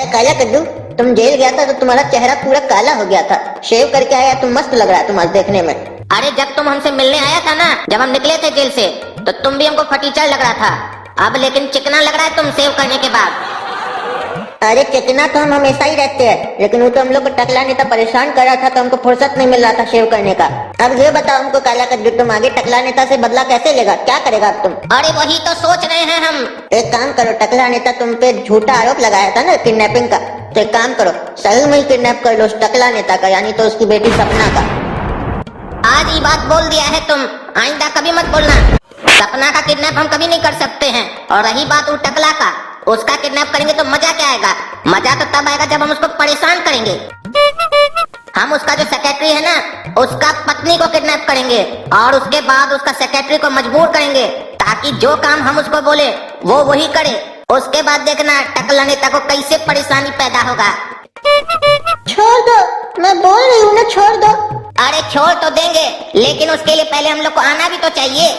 काला कद्दू, तुम जेल गया था तो तुम्हारा चेहरा पूरा काला हो गया था। शेव करके आया, तुम मस्त लग रहा है तुम आज देखने में। अरे जब तुम हमसे मिलने आया था ना, जब हम निकले थे जेल से, तो तुम भी हमको फटीचर लग रहा था। अब लेकिन चिकना लग रहा है तुम सेव करने के बाद। अरे चिकना तो हम हमेशा ही रहते हैं, लेकिन वो तो हम लोग को टकला नेता परेशान कर रहा था तो हमको फुर्सत नहीं मिल रहा था शेव करने का। अब ये बताओ हमको काला कद्दू, तुम आगे टकला नेता से बदला कैसे लेगा, क्या करेगा अब तुम? अरे वही तो सोच रहे हैं हम। एक काम करो, टकला नेता तुम पे झूठा आरोप लगाया था ना किडनैपिंग का, तो एक काम करो सही में ही किडनैप कर लो उस टकला नेता का, यानी तो उसकी बेटी सपना का। आज ये बात बोल दिया है तुम, आइंदा कभी मत बोलना। सपना का किडनैप हम कभी नहीं कर सकते हैं। और रही बात वो टकला का, उसका किडनैप करेंगे तो मजा क्या आएगा? मजा तो तब आएगा जब हम उसको परेशान करेंगे। हम उसका जो सेक्रेटरी है ना, उसका पत्नी को किडनैप करेंगे और उसके बाद उसका सेक्रेटरी को मजबूर करेंगे ताकि जो काम हम उसको बोले वो वही करे। उसके बाद देखना टकला नेता को कैसे परेशानी पैदा होगा। छोड़ दो, मैं बोल रही हूँ ना, छोड़ दो। अरे छोड़ तो देंगे, लेकिन उसके लिए पहले हम लोग को आना भी तो चाहिए।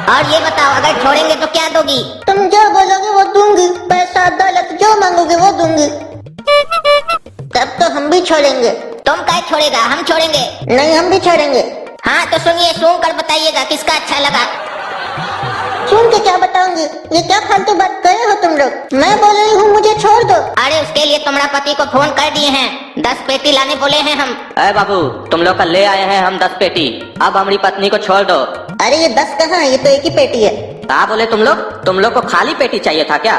और ये बताओ, अगर छोड़ेंगे तो क्या दोगी? तुम जो बोलोगे वो दूंगी, पैसा दौलत जो मांगोगे वो दूंगी। तब तो हम भी छोड़ेंगे। तुम क्या छोड़ेगा? हम छोड़ेंगे। नहीं, हम भी छोड़ेंगे। हाँ तो सुनिए, सूंघ कर बताइएगा किसका अच्छा लगा। सुन के क्या बताऊंगी? ये क्या फालतू बात करे हो तुम लोग? मैं बोल रही हूँ मुझे छोड़ दो। अरे उसके लिए तुम्हारा पति को फोन कर दिए हैं, 10 पेटी लाने बोले हैं हम। अरे बाबू, तुम लोग का ले आए हैं हम 10 पेटी, अब हमारी पत्नी को छोड़ दो। अरे ये 10 कहाँ है, ये तो एक ही पेटी है। क्या बोले तुम लोग को खाली पेटी चाहिए था क्या?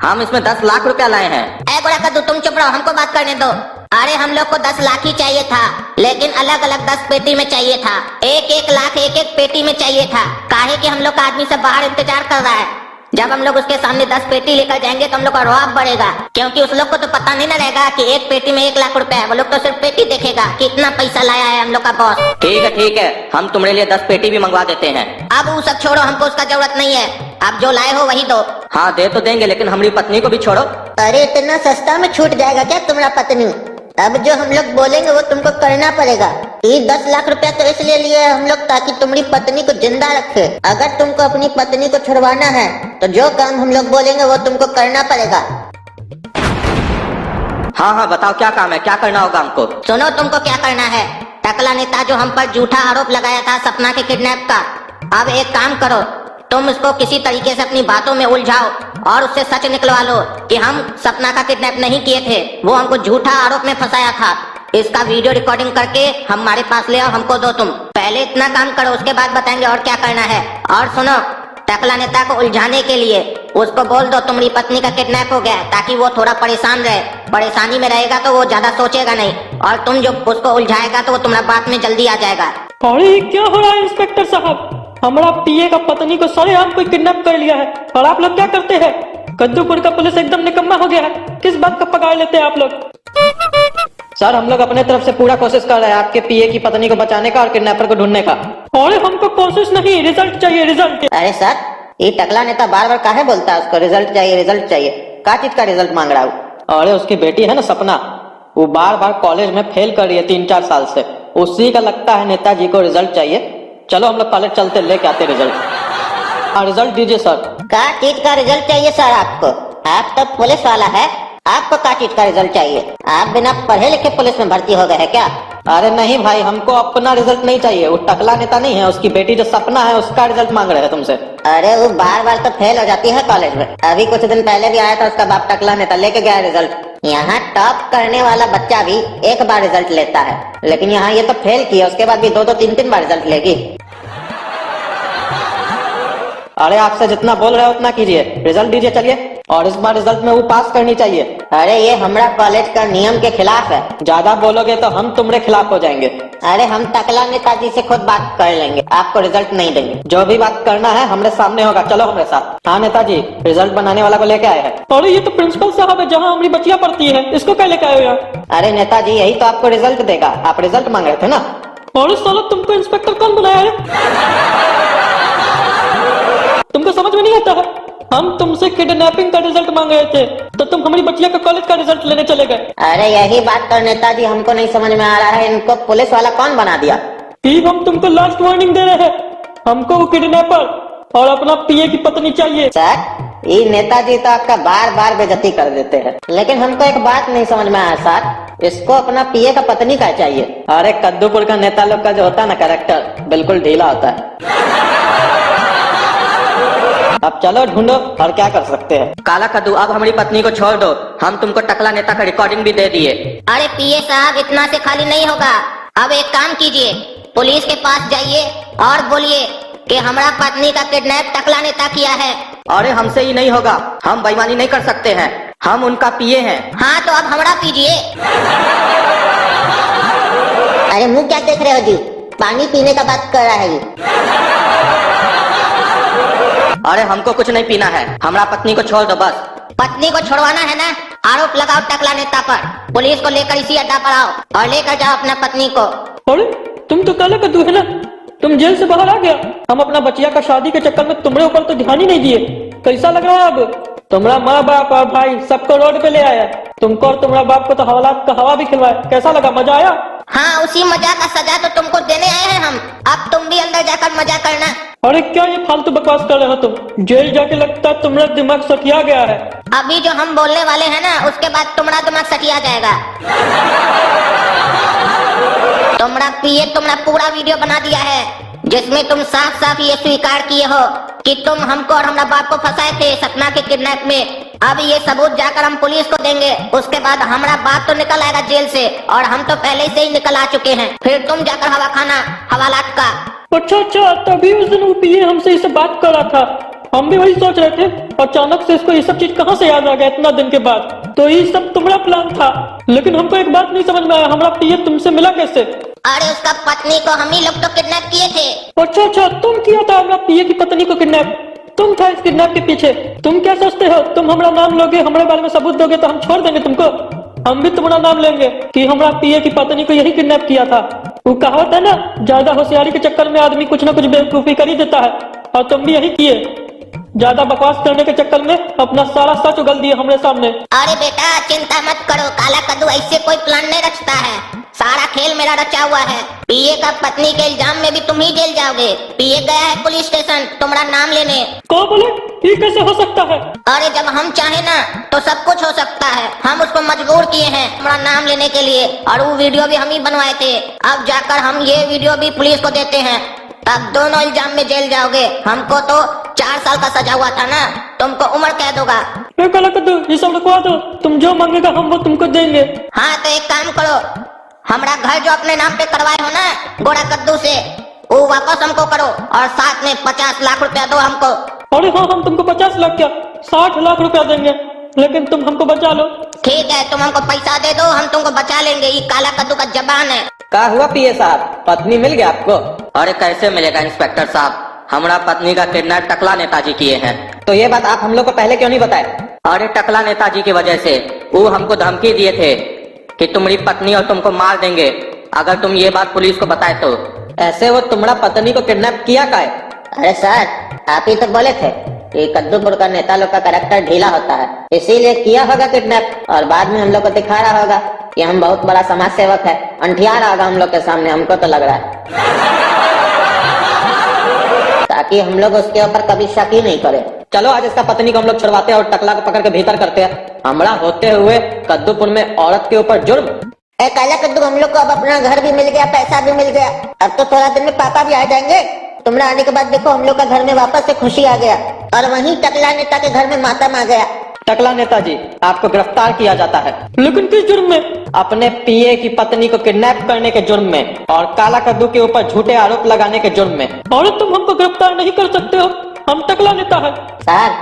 हम इसमें 10 लाख रुपया लाए हैं। ऐ गोरा कद्दू, तुम चुप रहो, हमको बात करने दो। अरे हम लोग को 10 लाख ही चाहिए था, लेकिन अलग अलग 10 पेटी में चाहिए था। 1-1 लाख एक पेटी में चाहिए था। काहे कि हम लोग का आदमी सब बाहर इंतजार कर रहा है। जब हम लोग उसके सामने 10 पेटी लेकर जाएंगे तो हम लोग का रौब बढ़ेगा, क्योंकि उस लोग को तो पता नहीं ना रहेगा कि एक पेटी में 1 लाख रुपया है। वो लोग तो सिर्फ पेटी देखेगा कि इतना पैसा लाया है हम लोग का बॉस। ठीक है, हम तुम्हारे लिए 10 पेटी भी मंगवा देते हैं। अब वो सब छोड़ो, हमको उसका जरूरत नहीं है। अब जो लाए हो वही दो। हाँ दे तो देंगे, लेकिन हमारी पत्नी को भी छोड़ो। अरे इतना सस्ता में छूट जाएगा क्या तुम्हारा पत्नी? अब जो हम लोग बोलेंगे वो तुमको करना पड़ेगा। ये 10 लाख रुपया तो इसलिए लिए हम लोग ताकि तुम्हारी पत्नी को जिंदा रखे। अगर तुमको अपनी पत्नी को छुड़वाना है तो जो काम हम लोग बोलेंगे वो तुमको करना पड़ेगा। हाँ बताओ क्या काम है, क्या करना होगा हमको? सुनो, तुमको क्या करना है। टकला नेता जो हम पर झूठा आरोप लगाया था सपना के किडनैप का, अब एक काम करो, तुम उसको किसी तरीके से अपनी बातों में उलझाओ और उससे सच निकलवा लो कि हम सपना का किडनैप नहीं किए थे, वो हमको झूठा आरोप में फंसाया था। इसका वीडियो रिकॉर्डिंग करके हमारे पास ले आओ, हमको दो। तुम पहले इतना काम करो, उसके बाद बताएंगे और क्या करना है। और सुनो, टकला नेता को उलझाने के लिए उसको बोल दो तुम्हारी पत्नी का किडनैप हो गया है, ताकि वो थोड़ा परेशान रहे। परेशानी में रहेगा तो वो ज्यादा सोचेगा नहीं, और तुम जो उसको उलझाएगा तो वो तुम्हारा बात में जल्दी आ जाएगा। अरे क्या हो रहा है इंस्पेक्टर साहब? हमारा पीए का पत्नी को सरेआम कोई किडनैप कर लिया है और आप लोग क्या करते हैं? कद्दूपुर का पुलिस एकदम निकम्मा हो गया है, किस बात का पकड़ लेते हैं आप लोग? सर हम लोग अपने तरफ से पूरा कोशिश कर रहे हैं आपके पीए की पत्नी को बचाने का और किडनैपर को ढूंढने का। अरे हमको कोशिश नहीं, रिजल्ट चाहिए, रिजल्ट। अरे सर, ये टकला नेता बार बार काहे बोलता है उसको रिजल्ट चाहिए रिजल्ट चाहिए? क्या चीज का रिजल्ट मांग रहा हूँ? अरे उसकी बेटी है ना सपना, वो बार बार कॉलेज में फेल कर रही है 3-4 साल से, उसी का लगता है नेताजी को रिजल्ट चाहिए। चलो हम लोग कॉलेज चलते, लेके आते रिजल्ट। हाँ रिजल्ट दीजिए सर। क्या चीज का रिजल्ट चाहिए सर आपको? आप तो पुलिस वाला है, आपको क्या चीज का रिजल्ट चाहिए? आप बिना पढ़े लिखे पुलिस में भर्ती हो गए हैं क्या? अरे नहीं भाई, हमको अपना रिजल्ट नहीं चाहिए, वो टकला नेता नहीं है, उसकी बेटी जो सपना है उसका रिजल्ट मांग रहे हैं तुमसे। अरे वो बार बार तो फेल हो जाती है कॉलेज में। अभी कुछ दिन पहले भी आया था उसका बाप टकला नेता, लेके गया रिजल्ट। यहाँ टॉप करने वाला बच्चा भी एक बार रिजल्ट लेता है, लेकिन यहाँ ये तो फेल किया, उसके बाद भी 2-2, 3-3 बार रिजल्ट लेगी। अरे आपसे जितना बोल रहे हो उतना कीजिए, रिजल्ट दीजिए चलिए। और इस बार रिजल्ट में वो पास करनी चाहिए। अरे ये हमारा कॉलेज का नियम के खिलाफ है। ज्यादा बोलोगे तो हम तुम्हारे खिलाफ हो जाएंगे। अरे हम टकला नेताजी से खुद बात कर लेंगे, आपको रिजल्ट नहीं देंगे। जो भी बात करना है हमारे सामने होगा, चलो हमारे साथ। हाँ नेताजी, रिजल्ट बनाने वाला को लेके आए हैं। अरे ये तो प्रिंसिपल साहब है, जहाँ हमारी बच्चियां पढ़ती है, इसको क्या लेके आए हो यहाँ? अरे नेताजी यही तो आपको रिजल्ट देगा, आप रिजल्ट मांग रहे थे ना। अरे साला, तुमको इंस्पेक्टर कौन बनाया है? तुमको समझ में नहीं आता है? हम तुमसे किडनैपिंग का रिजल्ट मांग रहे थे तो तुम हमारी बच्चिया का कॉलेज का रिजल्ट लेने चले गए। अरे यही बात तो नेताजी हमको नहीं समझ में आ रहा है, इनको पुलिस वाला कौन बना दिया? हम तुमको लास्ट वार्निंग दे रहे हैं, हमको वो किडनैपर और अपना पीए की पत्नी चाहिए। सर ये नेताजी तो आपका बार बार बेइज्जती कर देते हैं। लेकिन हमको एक बात नहीं समझ में आया सर, इसको अपना पीए का पत्नी का चाहिए। अरे कद्दूपुर का नेता लोग का जो होता है ना कैरेक्टर, बिल्कुल ढीला होता है। अब चलो ढूंढो और क्या कर सकते हैं। काला कद्दू, अब हमारी पत्नी को छोड़ दो, हम तुमको टकला नेता का रिकॉर्डिंग भी दे दिए। अरे पीए साहब, इतना से खाली नहीं होगा। अब एक काम कीजिए, पुलिस के पास जाइए और बोलिए कि हमारा पत्नी का किडनैप टकला नेता किया है। अरे हमसे ही नहीं होगा, हम बेईमानी नहीं कर सकते हैं, हम उनका पीए हैं। हाँ तो अब हमारा पीजिए। अरे मुंह क्या देख रहे हो जी, पानी पीने का बात कर रहा है ये। अरे हमको कुछ नहीं पीना है, हमारा पत्नी को छोड़ दो बस। पत्नी को छुड़वाना है ना, आरोप लगाओ टकला नेता पर। पुलिस को लेकर इसी अड्डा पर आओ और लेकर जाओ अपना पत्नी को। अरे तुम तो काला कद्दू है ना, तुम जेल से बाहर आ गया। हम अपना बचिया का शादी के चक्कर में तुम्हारे ऊपर तो ध्यान ही नहीं दिए। कैसा लग रहा है अब? तुम्हारा माँ बाप और भाई सबको रोड पे ले आया, तुमको और तुम्हारा बाप को तो हवालात का हवा भी खिलवाया। कैसा लगा, मजा आया? हाँ, उसी मजा का सजा तो तुमको देने आए हैं हम। अब तुम भी अंदर जाकर मजा करना। अरे क्या ये फालतू बकवास कर रहे हो तुम? जेल जाके लगता है तुम्हारा दिमाग सटिया गया है। अभी जो हम बोलने वाले हैं ना, उसके बाद तुम्हारा दिमाग सटिया जाएगा। तुम्हारा पीए तुम्हारा पूरा वीडियो बना दिया है, जिसमें तुम साफ साफ ये स्वीकार किए हो कि तुम हमको और हमारा बाप को फंसाए थे सपना के किडनैप में। अब ये सबूत जाकर हम पुलिस को देंगे, उसके बाद हमारा बाप तो निकल आएगा जेल से, और हम तो पहले से ही निकल आ चुके हैं। फिर तुम जाकर हवा खाना हवालात का। अच्छा, तभी उस दिन वो पीए हमसे इसे बात कर रहा था। हम भी वही सोच रहे थे, अचानक से इसको ये सब चीज कहाँ से याद आ गया इतना दिन के बाद? तो ये सब तुम्हारा प्लान था। लेकिन हमको एक बात नहीं समझ में आया, हमारा पीए तुमसे मिला कैसे? अरे उसका पत्नी को हम ही लोग तो किडनैप किए थे। अच्छा, तुम किया था हमारा पीए की पत्नी को किडनैप? तुम था इस किडनैप के पीछे? तुम क्या सोचते हो, तुम हमारा नाम लोगे, हमारे बारे में सबूत दोगे तो हम छोड़ देंगे तुमको? हम भी तुम्हारा नाम लेंगे कि हमारा पीए की पत्नी को यही किडनैप किया था। वो कहावत है ना, ज्यादा होशियारी के चक्कर में आदमी कुछ न कुछ बेवकूफी कर ही देता है, और तुम भी यही किए। ज्यादा बकवास करने के चक्कर में अपना सारा सच उगल दिए हमारे सामने। अरे बेटा चिंता मत करो, काला कद्दू ऐसे कोई प्लान नहीं रचता है। सारा खेल मेरा रचा हुआ है। पीए का पत्नी के इल्जाम में भी तुम ही जेल जाओगे। पीए गया है पुलिस स्टेशन तुम्हारा नाम लेने। कौन बोले? ये कैसे हो सकता है? अरे जब हम चाहे ना तो सब कुछ हो सकता है। हम उसको मजबूर किए हैं हमारा नाम लेने के लिए, और वो वीडियो भी हम ही बनवाए थे। अब जाकर हम ये वीडियो भी पुलिस को देते हैं, तब दोनों इल्जाम में जेल जाओगे। हमको तो 4 साल का सजा हुआ था ना, तुमको उम्र कैद होगा। काला कद्दू, ये सब रुकवा दो, तुम जो मांगेगा हम वो तुमको देंगे। हाँ तो एक काम करो, हमारा घर जो अपने नाम पे करवाए हो ना गोरा कद्दू से, वो वापस हमको करो, और साथ में 50 लाख रुपया दो हमको। अरे हाँ, हम तुमको 50 लाख क्या 60 लाख रुपया देंगे, लेकिन तुम हमको बचा लो। ठीक है, तुम हमको पैसा दे दो, हम तुमको बचा लेंगे। ये काला कद्दू का जबान है। क्या हुआ पीए साहब, पत्नी मिल गया आपको? अरे कैसे मिलेगा इंस्पेक्टर साहब, हमारा पत्नी का किडनैप टकला नेताजी किए हैं। तो ये बात आप हम लोग को पहले क्यों नहीं बताए? अरे टकला नेताजी की वजह से वो हमको धमकी दिए थे कि तुम्हारी पत्नी और तुमको मार देंगे अगर तुम ये बात पुलिस को बताए तो। ऐसे वो तुम्हारा पत्नी को किडनैप किया का है? अरे सर, आप ही तो बोले थे कि कद्दूपुर का नेता लोग का कैरेक्टर ढीला होता है, इसीलिए किया होगा किडनैप, और बाद में हम लोग को दिखा रहा होगा कि हम बहुत बड़ा समाज सेवक है, अंठिया रहा होगा हम लोग के सामने, हमको तो लग रहा है, ताकि हम लोग उसके ऊपर कभी शक ही नहीं करें। चलो आज इसका पत्नी को हम लोग छुड़वाते हैं और टकला को पकड़ के भीतर करते हैं। हमारा होते हुए कद्दूपुर में औरत के ऊपर जुर्म। ए काला कद्दू, हम लोग को अब अपना घर भी मिल गया, पैसा भी मिल गया, अब तो थोड़ा दिन में पापा भी आ जाएंगे। तुम्हारा आने के बाद देखो हम लोग का घर में वापस से खुशी आ गया, और वहीं टकला नेता के घर में मातम आ गया। टकला नेताजी, आपको गिरफ्तार किया जाता है। लेकिन किस जुर्म में? अपने पीए की पत्नी को किडनैप करने के जुर्म में, और काला कद्दू के ऊपर झूठे आरोप लगाने के जुर्म में। और तुम हमको गिरफ्तार नहीं कर सकते हो, हम टकला नेता है। सर,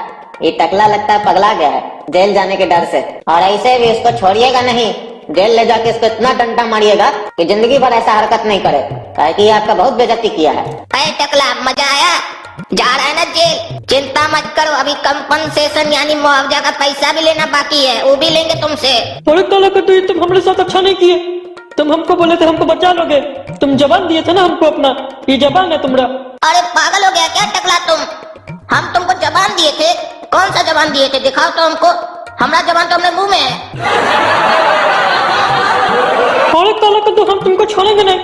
ये टकला लगता है पगला गया है जेल जाने के डर से, और ऐसे भी इसको छोड़िएगा नहीं, जेल ले जाके इसको इतना डंडा मारिएगा कि जिंदगी भर ऐसा हरकत नहीं करे, ताकि ये आपका बहुत बेइज्जती किया है। अरे टकला, मजा आया? जा रहा है ना जेल? चिंता मत करो, अभी कंपनसेशन यानी मुआवजा का पैसा भी लेना बाकी है, वो भी लेंगे तुमसे। अरे काला कद्दू, ये तुम हमारे साथ अच्छा नहीं किए। तुम हमको बोले थे हमको बचा लोगे, तुम जबान दिए थे ना हमको अपना, ये जबान है तुम्हारा। अरे पागल हो गया क्या टकला तुम? हम तुमको जबान दिए थे? कौन सा जबान दिए थे, दिखाओ तो हमको। हमारा जबान तो अपने मुंह में है। अरे काला कद्दू, हम तुमको छोड़ेंगे नहीं।